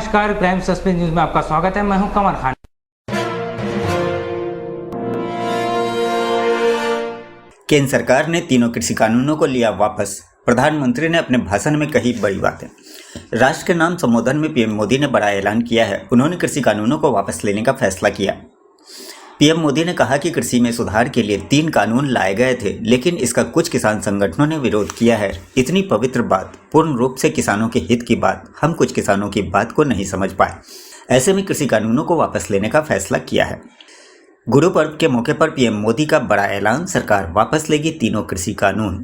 नमस्कार, crime suspense news में आपका स्वागत है। मैं हूं कमर खान। केंद्र सरकार ने तीनों कृषि कानूनों को लिया वापस। प्रधानमंत्री ने अपने भाषण में कही बड़ी बातें। राष्ट्र के नाम संबोधन में पीएम मोदी ने बड़ा ऐलान किया है। उन्होंने कृषि कानूनों को वापस लेने का फैसला किया। पीएम मोदी ने कहा कि कृषि में सुधार के लिए 3 कानून लाए गए थे, लेकिन इसका कुछ किसान संगठनों ने विरोध किया है। इतनी पवित्र बात, पूर्ण रूप से किसानों के हित की बात, हम कुछ किसानों की बात को नहीं समझ पाए। ऐसे में कृषि कानूनों को वापस लेने का फैसला किया है। गुरु पर्व के मौके पर पीएम मोदी का बड़ा ऐलान, सरकार वापस लेगी तीनों कृषि कानून।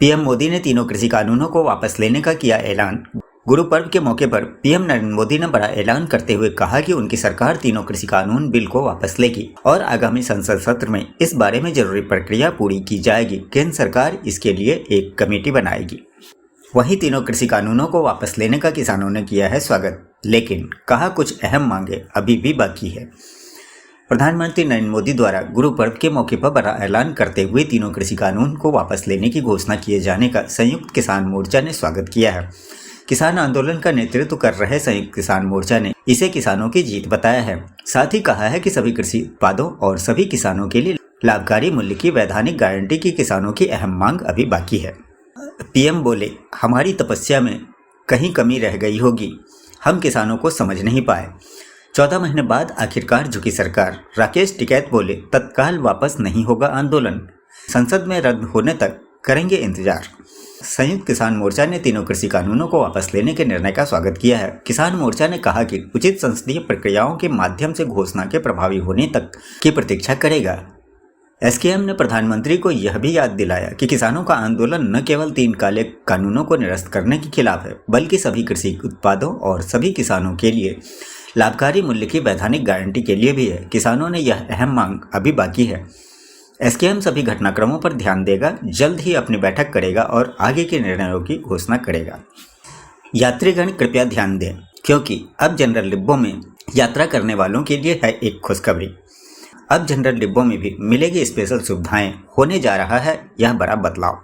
पीएम मोदी ने तीनों कृषि कानूनों को वापस लेने का किया ऐलान। गुरु पर्व के मौके पर पीएम नरेंद्र मोदी ने बड़ा ऐलान करते हुए कहा कि उनकी सरकार तीनों कृषि कानून बिल को वापस लेगी और आगामी संसद सत्र में इस बारे में जरूरी प्रक्रिया पूरी की जाएगी। केंद्र सरकार इसके लिए एक कमेटी बनाएगी। वहीं तीनों कृषि कानूनों को वापस लेने का किसानों ने किया है स्वागत, लेकिन कहा कुछ अहम मांगे अभी भी बाकी है। प्रधानमंत्री नरेंद्र मोदी द्वारा गुरु पर्व के मौके पर बड़ा ऐलान करते हुए तीनों कृषि कानून को वापस लेने की घोषणा किए जाने का संयुक्त किसान मोर्चा ने स्वागत किया है। किसान आंदोलन का नेतृत्व कर रहे संयुक्त किसान मोर्चा ने इसे किसानों की जीत बताया है। साथ ही कहा है कि सभी कृषि उत्पादों और सभी किसानों के लिए लाभकारी मूल्य की वैधानिक गारंटी की किसानों की अहम मांग अभी बाकी है। पीएम बोले, हमारी तपस्या में कहीं कमी रह गई होगी, हम किसानों को समझ नहीं पाए। 14 महीने बाद आखिरकार झुकी सरकार। राकेश टिकैत बोले, तत्काल वापस नहीं होगा आंदोलन, संसद में रद्द होने तक करेंगे इंतजार। संयुक्त किसान मोर्चा ने तीनों कृषि कानूनों को वापस लेने के निर्णय का स्वागत किया है। किसान मोर्चा ने कहा कि उचित संसदीय प्रक्रियाओं के माध्यम से घोषणा के प्रभावी होने तक की प्रतीक्षा करेगा। एसकेएम ने प्रधानमंत्री को यह भी याद दिलाया कि किसानों का आंदोलन न केवल 3 काले कानूनों को निरस्त करने के खिलाफ है, बल्कि सभी कृषि उत्पादों और सभी किसानों के लिए लाभकारी मूल्य की वैधानिक गारंटी के लिए भी है। किसानों ने यह अहम मांग अभी बाकी है। एसकेएम सभी घटनाक्रमों पर ध्यान देगा, जल्द ही अपनी बैठक करेगा और आगे के निर्णयों की घोषणा करेगा। यात्रीगण कृपया ध्यान दें, क्योंकि अब जनरल डिब्बों में यात्रा करने वालों के लिए है एक खुशखबरी। अब जनरल डिब्बों में भी मिलेगी स्पेशल सुविधाएं। होने जा रहा है यह बड़ा बदलाव।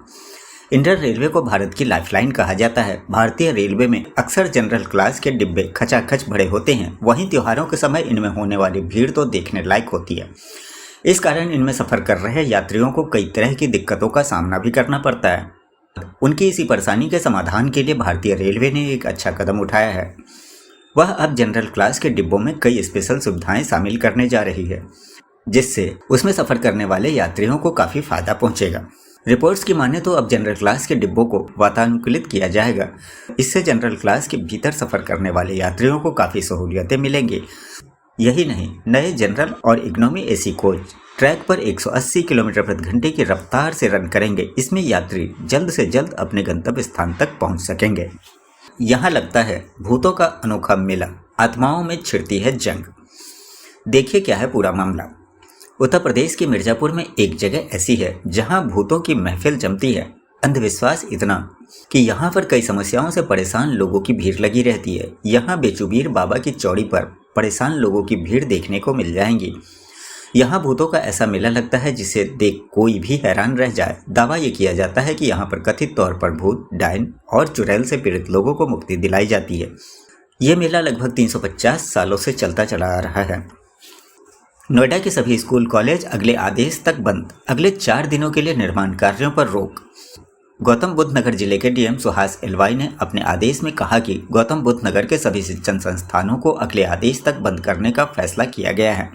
इंडियन रेलवे को भारत की लाइफलाइन कहा जाता है। भारतीय रेलवे में अक्सर जनरल क्लास के डिब्बे खचाखच भरे होते हैं। वहीं त्योहारों के समय इनमें होने वाली भीड़ तो देखने लायक होती है। इस कारण इनमें सफर कर रहे यात्रियों को कई तरह की दिक्कतों का सामना भी करना पड़ता है। उनकी इसी परेशानी के समाधान के लिए भारतीय रेलवे ने एक अच्छा कदम उठाया है। वह अब जनरल क्लास के डिब्बों में कई स्पेशल सुविधाएं शामिल करने जा रही है, जिससे उसमें सफर करने वाले यात्रियों को काफी फायदा पहुंचेगा। रिपोर्ट्स की माने तो अब जनरल क्लास के डिब्बों को वातानुकूलित किया जाएगा। इससे जनरल क्लास के भीतर सफर करने वाले यात्रियों को काफी सहूलियतें मिलेंगी। यही नहीं, नए जनरल और इकोनॉमी एसी कोच ट्रैक पर 180 किलोमीटर प्रति घंटे की रफ्तार से रन करेंगे। इसमें यात्री जल्द से जल्द अपने गंतव्य स्थान तक पहुंच सकेंगे। यहाँ लगता है भूतों का अनोखा मेला, आत्माओं में छिड़ती है जंग। देखिए क्या है पूरा मामला। उत्तर प्रदेश के मिर्जापुर में एक जगह ऐसी है जहां भूतों की महफिल जमती है। अंधविश्वास इतना कि यहाँ पर कई समस्याओं से परेशान लोगों की भीड़ लगी रहती है। यहाँ बेचुबीर बाबा की चौड़ी पर परेशान लोगों की भीड़ देखने को मिल जाएंगी। यहाँ भूतों का ऐसा मेला लगता है जिसे देख कोई भी हैरान रह जाए। दावा ये किया जाता है कि यहाँ पर कथित तौर पर भूत, डायन और चुड़ैल से पीड़ित लोगों को मुक्ति दिलाई जाती है। ये मेला लगभग 350 सालों से चलता चला आ रहा है। नोएडा के सभी स्कूल कॉलेज अगले आदेश तक बंद। अगले 4 दिनों के लिए निर्माण कार्यों पर रोक। गौतम बुद्ध नगर जिले के डीएम सुहास एलवाई ने अपने आदेश में कहा कि गौतम बुद्ध नगर के सभी शिक्षण संस्थानों को अगले आदेश तक बंद करने का फैसला किया गया है।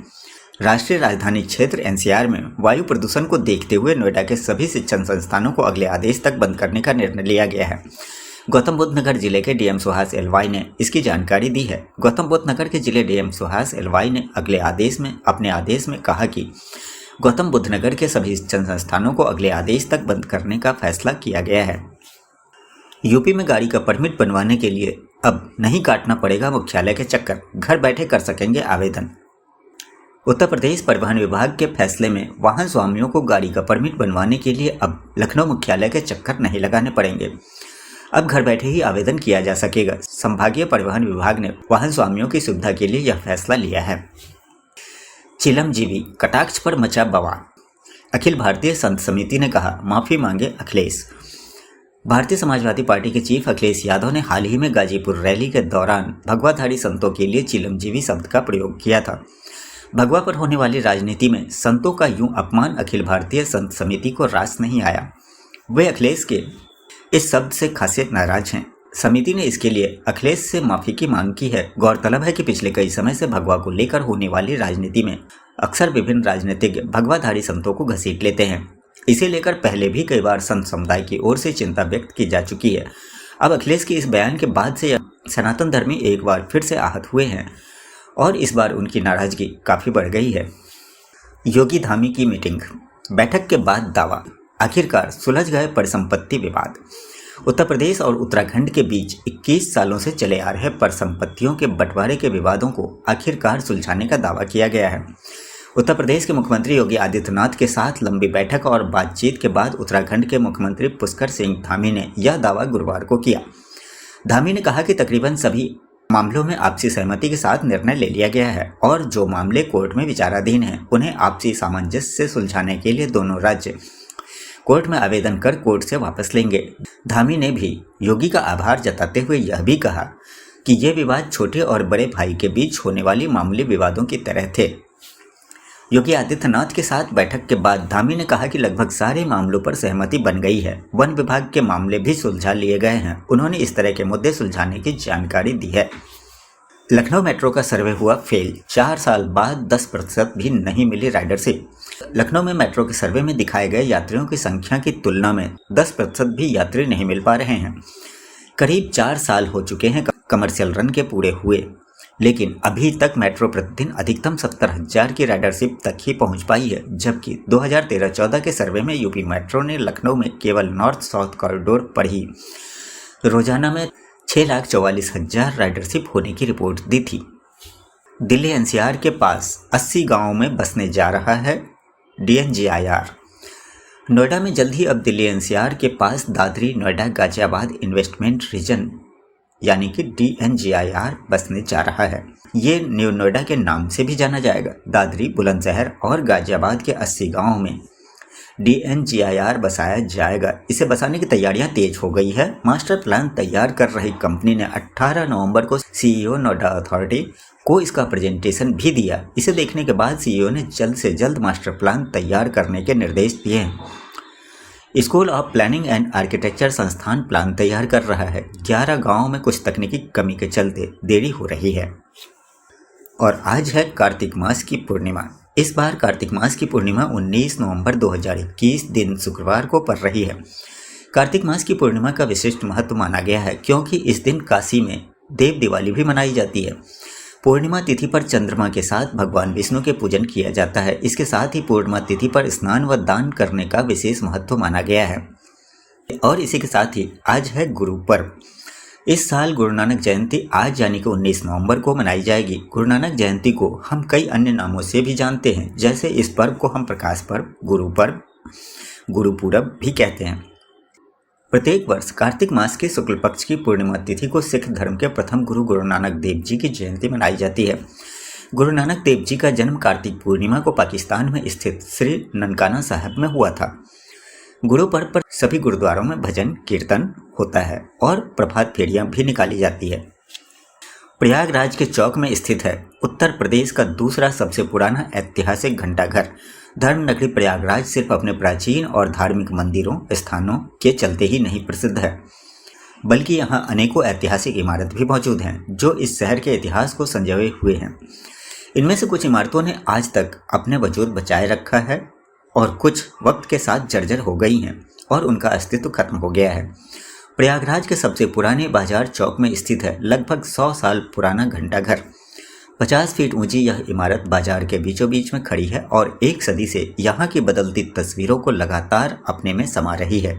राष्ट्रीय राजधानी क्षेत्र एनसीआर में वायु प्रदूषण को देखते हुए नोएडा के सभी शिक्षण संस्थानों को अगले आदेश तक बंद करने का निर्णय लिया गया है। गौतम बुद्ध नगर जिले के डीएम सुहास एलवाई ने इसकी जानकारी दी है। गौतम बुद्ध नगर के जिले डीएम सुहास एलवाई ने अपने आदेश में कहा कि गौतम बुद्ध नगर के सभी शिक्षण संस्थानों को अगले आदेश तक बंद करने का फैसला किया गया है। यूपी में गाड़ी का परमिट बनवाने के लिए अब नहीं काटना पड़ेगा मुख्यालय के चक्कर, घर बैठे कर सकेंगे आवेदन। उत्तर प्रदेश परिवहन विभाग के फैसले में वाहन स्वामियों को गाड़ी का परमिट बनवाने के लिए अब लखनऊ मुख्यालय के चक्कर नहीं लगाने पड़ेंगे। अब घर बैठे ही आवेदन किया जा सकेगा। संभागीय परिवहन विभाग ने वाहन स्वामियों की सुविधा के लिए यह फैसला लिया है। चिलमजीवी कटाक्ष पर मचा बवाल। अखिल भारतीय संत समिति ने कहा, माफी मांगे अखिलेश। भारतीय समाजवादी पार्टी के चीफ अखिलेश यादव ने हाल ही में गाजीपुर रैली के दौरान भगवाधारी संतों के लिए चिलमजीवी शब्द का प्रयोग किया था। भगवा पर होने वाली राजनीति में संतों का यूं अपमान अखिल भारतीय संत समिति को रास नहीं आया। वे अखिलेश के इस शब्द से खासे नाराज हैं। समिति ने इसके लिए अखिलेश से माफी की मांग की है। गौरतलब है कि पिछले कई समय से भगवा को लेकर होने वाली राजनीति में अक्सर विभिन्न राजनीतिज्ञ भगवाधारी संतों को घसीट लेते हैं। इसे लेकर पहले भी कई बार संत समुदाय की ओर से चिंता व्यक्त की जा चुकी है। अब अखिलेश के इस बयान के बाद से सनातन धर्मी एक बार फिर से आहत हुए हैं और इस बार उनकी नाराजगी काफी बढ़ गई है। योगी धामी की मीटिंग, बैठक के बाद दावा, आखिरकार सुलझ गए परिसंपत्ति विवाद। उत्तर प्रदेश और उत्तराखंड के बीच 21 सालों से चले आ रहे परिसंपत्तियों के बंटवारे के विवादों को आखिरकार सुलझाने का दावा किया गया है। उत्तर प्रदेश के मुख्यमंत्री योगी आदित्यनाथ के साथ लंबी बैठक और बातचीत के बाद उत्तराखंड के मुख्यमंत्री पुष्कर सिंह धामी ने यह दावा गुरुवार को किया। धामी ने कहा कि तकरीबन सभी मामलों में आपसी सहमति के साथ निर्णय ले लिया गया है और जो मामले कोर्ट में विचाराधीन हैं उन्हें आपसी सामंजस्य से सुलझाने के लिए दोनों राज्य कोर्ट में आवेदन कर कोर्ट से वापस लेंगे। धामी ने भी योगी का आभार जताते हुए यह भी कहा कि ये विवाद छोटे और बड़े भाई के बीच होने वाली मामूली विवादों की तरह थे। योगी आदित्यनाथ के साथ बैठक के बाद धामी ने कहा कि लगभग सारे मामलों पर सहमति बन गई है। वन विभाग के मामले भी सुलझा लिए गए हैं। उन्होंने इस तरह के मुद्दे सुलझाने की जानकारी दी है। लखनऊ मेट्रो का सर्वे हुआ फेल, 4 साल बाद 10% भी नहीं मिली राइडरशिप। लखनऊ में मेट्रो के सर्वे में दिखाए गए यात्रियों की संख्या की तुलना में 10% भी यात्री नहीं मिल पा रहे हैं। करीब 4 साल हो चुके हैं कमर्शियल रन के पूरे हुए, लेकिन अभी तक मेट्रो प्रतिदिन अधिकतम 70,000 की राइडरशिप तक ही पहुंच पाई है, जबकि 2013-14 के सर्वे में यूपी मेट्रो ने लखनऊ में केवल नॉर्थ साउथ कॉरिडोर पर ही रोजाना में 6,44,000 राइडरशिप होने की रिपोर्ट दी थी। दिल्ली एनसीआर के पास 80 गांवों में बसने जा रहा है DNGIR। नोएडा में जल्द ही अब दिल्ली एनसीआर के पास दादरी नोएडा गाजियाबाद इन्वेस्टमेंट रीजन यानी कि DNGIR बसने जा रहा है। ये न्यू नोएडा के नाम से भी जाना जाएगा। दादरी, बुलंदशहर और गाजियाबाद के 80 गांवों में DNGIR बसाया जाएगा। इसे बसाने की तैयारियां तेज हो गई है। मास्टर प्लान तैयार कर रही कंपनी ने 18 नवंबर को CEO नोएडा अथॉरिटी को इसका प्रेजेंटेशन भी दिया। इसे देखने के बाद CEO ने जल्द से जल्द मास्टर प्लान तैयार करने के निर्देश दिए हैं। School of planning and architecture संस्थान प्लान तैयार कर रहा है। 11 गांवों में कुछ तकनीकी कमी के चलते देरी हो रही है। और आज है कार्तिक मास की पूर्णिमा। इस बार कार्तिक मास की पूर्णिमा 19 नवंबर 2021 दिन शुक्रवार को पड़ रही है। कार्तिक मास की पूर्णिमा का विशिष्ट महत्व माना गया है क्योंकि इस दिन काशी में देव दिवाली भी मनाई जाती है। पूर्णिमा तिथि पर चंद्रमा के साथ भगवान विष्णु के पूजन किया जाता है। इसके साथ ही पूर्णिमा तिथि पर स्नान व दान करने का विशेष महत्व माना गया है। और इसी के साथ ही आज है गुरु पर्व। इस साल गुरु नानक जयंती आज यानी कि 19 नवंबर को मनाई जाएगी। गुरु नानक जयंती को हम कई अन्य नामों से भी जानते हैं, जैसे इस पर्व को हम प्रकाश पर्व, गुरु पर्व, गुरु पूरब भी कहते हैं। प्रत्येक वर्ष कार्तिक मास के शुक्ल पक्ष की पूर्णिमा तिथि को सिख धर्म के प्रथम गुरु नानक देव जी की जयंती मनाई जाती है। गुरु नानक देव जी का जन्म कार्तिक पूर्णिमा को पाकिस्तान में स्थित श्री ननकाना साहिब में हुआ था। गुरु पर्व पर सभी गुरुद्वारों में भजन कीर्तन होता है और प्रभात फेरियां भी निकाली जाती है। प्रयागराज के चौक में स्थित है उत्तर प्रदेश का दूसरा सबसे पुराना ऐतिहासिक घंटाघर। धर्म नगरी प्रयागराज सिर्फ अपने प्राचीन और धार्मिक मंदिरों स्थानों के चलते ही नहीं प्रसिद्ध है, बल्कि यहाँ अनेकों ऐतिहासिक इमारत भी मौजूद हैं जो इस शहर के इतिहास को संजोए हुए हैं। इनमें से कुछ इमारतों ने आज तक अपने वजूद बचाए रखा है और कुछ वक्त के साथ जर्जर हो गई हैं और उनका अस्तित्व खत्म हो गया है। प्रयागराज के सबसे पुराने बाजार चौक में स्थित है लगभग 100 साल पुराना घंटाघर। 50 फीट ऊंची यह इमारत बाजार के बीचों बीच में खड़ी है और 1 सदी से यहाँ की बदलती तस्वीरों को लगातार अपने में समा रही है।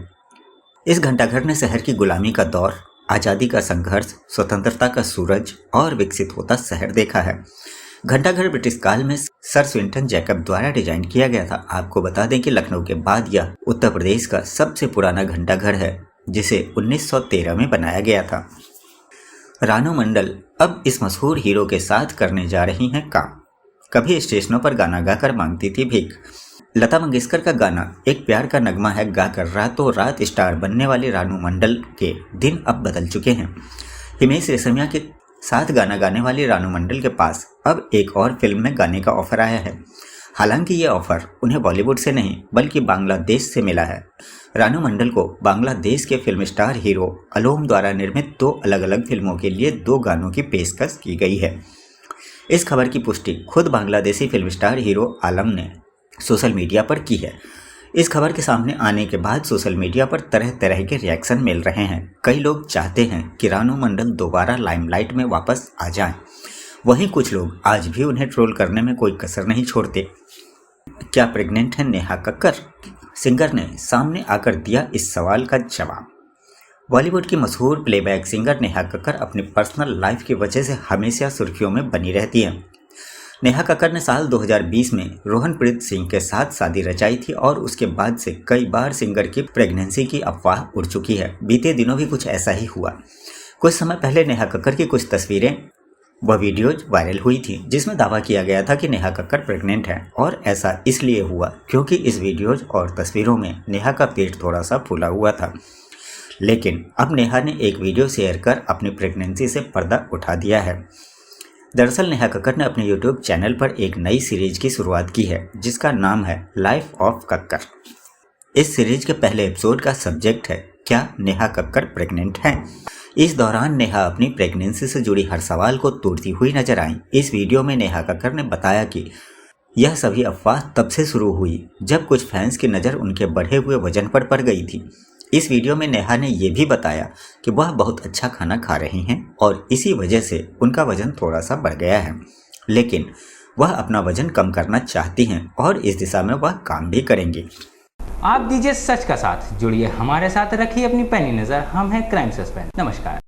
इस घंटाघर ने शहर की गुलामी का दौर, आज़ादी का संघर्ष, स्वतंत्रता का सूरज और विकसित होता शहर देखा है। घंटाघर ब्रिटिश काल में सर स्विंटन जैकब द्वारा डिजाइन किया गया था। आपको बता दें कि लखनऊ के बाद यह उत्तर प्रदेश का सबसे पुराना घंटाघर है, जिसे 1913 में बनाया गया था। रानू मंडल अब इस मशहूर हीरो के साथ करने जा रही हैं काम। कभी स्टेशनों पर गाना गाकर मांगती थी भीख। लता मंगेशकर का गाना एक प्यार का नगमा है गाकर रातों रात स्टार बनने वाले रानू मंडल के दिन अब बदल चुके हैं। हिमेश रेशमिया के साथ गाना गाने वाली रानू मंडल के पास अब एक और फिल्म में गाने का ऑफर आया है। हालांकि ये ऑफर उन्हें बॉलीवुड से नहीं बल्कि बांग्लादेश से मिला है। रानू मंडल को बांग्लादेश के फिल्म स्टार हीरो अलोम द्वारा निर्मित 2 अलग अलग फिल्मों के लिए 2 गानों की पेशकश की गई है। इस खबर की पुष्टि खुद बांग्लादेशी फिल्म स्टार हीरो आलम ने सोशल मीडिया पर की है। इस खबर के सामने आने के बाद सोशल मीडिया पर तरह तरह के रिएक्शन मिल रहे हैं। कई लोग चाहते हैं कि रानू मंडल दोबारा लाइमलाइट में वापस आ जाएं। वहीं कुछ लोग आज भी उन्हें ट्रोल करने में कोई कसर नहीं छोड़ते। क्या प्रेग्नेंट है नेहा कक्कर? सिंगर ने सामने आकर दिया इस सवाल का जवाब। बॉलीवुड की मशहूर प्लेबैक सिंगर नेहा कक्कर अपनी पर्सनल लाइफ की वजह से हमेशा सुर्खियों में बनी रहती हैं। नेहा कक्कर ने साल 2020 में रोहनप्रीत सिंह के साथ शादी रचाई थी और उसके बाद से कई बार सिंगर की प्रेगनेंसी की अफवाह उड़ चुकी है। बीते दिनों भी कुछ ऐसा ही हुआ। कुछ समय पहले नेहा कक्कर की कुछ तस्वीरें व वीडियोज वायरल हुई थी जिसमें दावा किया गया था कि नेहा कक्कर प्रेग्नेंट है और ऐसा इसलिए हुआ क्योंकि इस वीडियोज और तस्वीरों में नेहा का पेट थोड़ा सा फूला हुआ था। लेकिन अब नेहा ने एक वीडियो शेयर कर अपनी प्रेगनेंसी से पर्दा उठा दिया है। दरअसल नेहा कक्कर ने अपने यूट्यूब चैनल पर एक नई सीरीज की शुरुआत की है जिसका नाम है लाइफ ऑफ कक्कर। इस सीरीज के पहले एपिसोड का सब्जेक्ट है क्या नेहा कक्कर प्रेग्नेंट है। इस दौरान नेहा अपनी प्रेगनेंसी से जुड़ी हर सवाल को तोड़ती हुई नजर आई। इस वीडियो में नेहा कक्कर ने बताया कि यह सभी अफवाह तब से शुरू हुई जब कुछ फैंस की नज़र उनके बढ़े हुए वजन पर पड़ गई थी। इस वीडियो में नेहा ने यह भी बताया कि वह बहुत अच्छा खाना खा रही हैं और इसी वजह से उनका वजन थोड़ा सा बढ़ गया है, लेकिन वह अपना वजन कम करना चाहती हैं और इस दिशा में वह काम भी करेंगी। आप दीजिए सच का साथ, जुड़िए हमारे साथ, रखिए अपनी पैनी नज़र। हम हैं क्राइम सस्पेंस। नमस्कार।